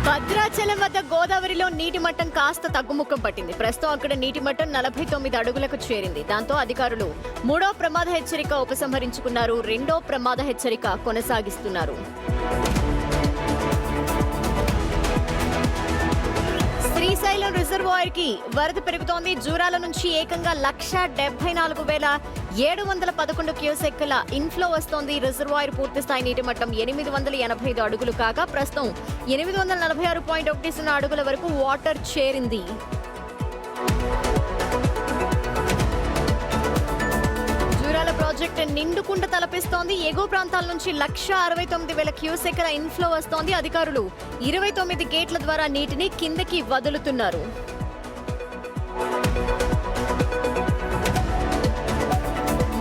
భద్రాచలం వద్ద గోదావరిలో నీటి మట్టం కాస్త తగ్గుముఖం పట్టింది. ప్రస్తుతం అక్కడ నీటి మట్టం 49 అడుగులకు చేరింది. దాంతో అధికారులు 3వ ప్రమాద హెచ్చరిక ఉపసంహరించుకున్నారు. 2వ ప్రమాద హెచ్చరిక కొనసాగిస్తున్నారు. శ్రీశైలం రిజర్వాయర్ కి వరద పెరుగుతోంది. జూరాల నుంచి ఏకంగా 1,74,711 క్యూసెక్కుల ఇన్ఫ్లో వస్తోంది. రిజర్వాయర్ పూర్తిస్థాయి నీటి మట్టం 885 అడుగులు కాగా ప్రస్తుతం 846.10 అడుగుల వరకు వాటర్ చేరింది. ప్రాజెక్టు నిండుకుంట తలపిస్తోంది. ఎగువ ప్రాంతాల నుంచి 1,69,000 క్యూసెక్కుల ఇన్ఫ్లో వస్తోంది. అధికారులు 29 గేట్ల ద్వారా నీటిని కిందకి వదులుతున్నారు.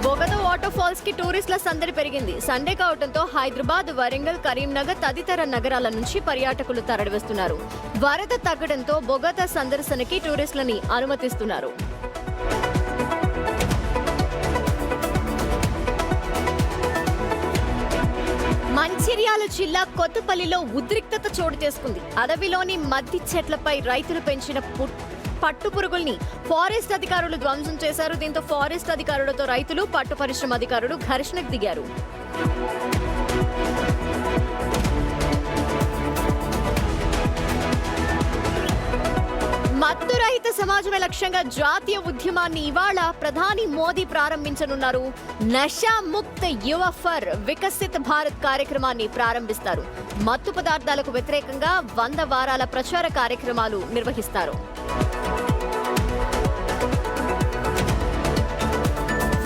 బొగత వాటర్ ఫాల్స్ కి టూరిస్టుల సందడి పెరిగింది. సండే కావడంతో హైదరాబాద్, వరంగల్, కరీంనగర్ తదితర నగరాల నుంచి పర్యాటకులు తరలివస్తున్నారు. వరద తగ్గడంతో బొగత సందర్శనకి టూరిస్టులని అనుమతిస్తున్నారు. మంచిర్యాల జిల్లా కొత్తపల్లిలో ఉద్రిక్తత చోటు చేసుకుంది. అడవిలోని మద్ది చెట్లపై రైతులు పెంచిన పట్టు పురుగుల్ని ఫారెస్ట్ అధికారులు ధ్వంసం చేశారు. దీంతో ఫారెస్ట్ అధికారులతో రైతులు, పట్టు పరిశ్రమ అధికారులు ఘర్షణకు దిగారు. మత్తు రహిత సమాజమే లక్ష్యంగా జాతీయ ఉద్యమాన్ని ఇవాళ ప్రధాని మోదీ ప్రారంభించనున్నారు. నషా ముక్త యువ ఫర్ వికసిత్ భారత్ కార్యక్రమాన్ని ప్రారంభిస్తారు. మత్తు పదార్థాలకు వ్యతిరేకంగా 100 వారాల ప్రచార కార్యక్రమాలు నిర్వహిస్తారు.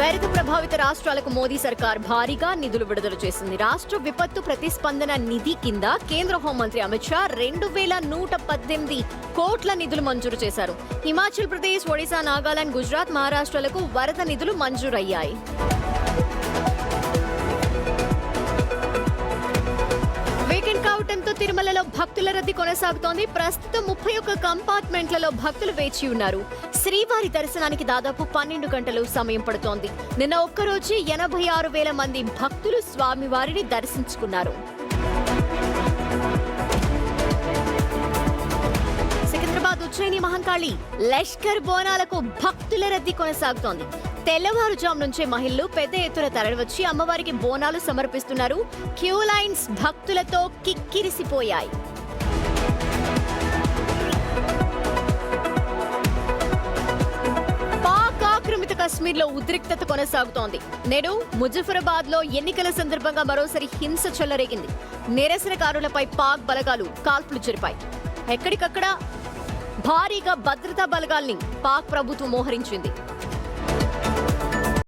వరద ప్రభావిత రాష్ట్రాలకు మోదీ సర్కార్ భారీగా నిధులు విడుదల చేసింది. రాష్ట్ర విపత్తు ప్రతిస్పందన నిధి కింద కేంద్ర హోంమంత్రి అమిత్ షా 2,118 కోట్ల నిధులు మంజూరు చేశారు. హిమాచల్ ప్రదేశ్, ఒడిశా, నాగాలాండ్, గుజరాత్, మహారాష్ట్రలకు వరద నిధులు మంజూరయ్యాయి. వీకెండ్ కావడంతో తిరుమలలో భక్తుల రద్దీ కొనసాగుతోంది. ప్రస్తుతం 31 కంపార్ట్మెంట్లలో భక్తులు వేచి ఉన్నారు. శ్రీవారి దర్శనానికి దాదాపు 12 గంటలు సమయం పడుతోంది. నిన్న ఒక్కరోజు 86,000 మంది భక్తులు స్వామివారిని దర్శించుకున్నారు. సికింద్రాబాద్ ఉజ్జయిని మహంకాళి లష్కర్ బోనాలకు భక్తుల రద్దీ కొనసాగుతోంది. తెల్లవారుజాము నుంచే మహిళలు పెద్ద ఎత్తున తరలివచ్చి అమ్మవారికి బోనాలు సమర్పిస్తున్నారు. క్యూ లైన్స్ భక్తులతో కిక్కిరిసిపోయాయి. కశ్మీర్ లో ఉద్రిక్తత కొనసాగుతోంది. నేడు ముజఫరాబాద్ లో ఎన్నికల సందర్భంగా మరోసారి హింస చెలరేగింది. నిరసనకారులపై పాక్ బలగాలు కాల్పులు జరిపాయి. ఎక్కడికక్కడ భారీగా భద్రతా బలగాల్ని పాక్ ప్రభుత్వం మోహరించింది.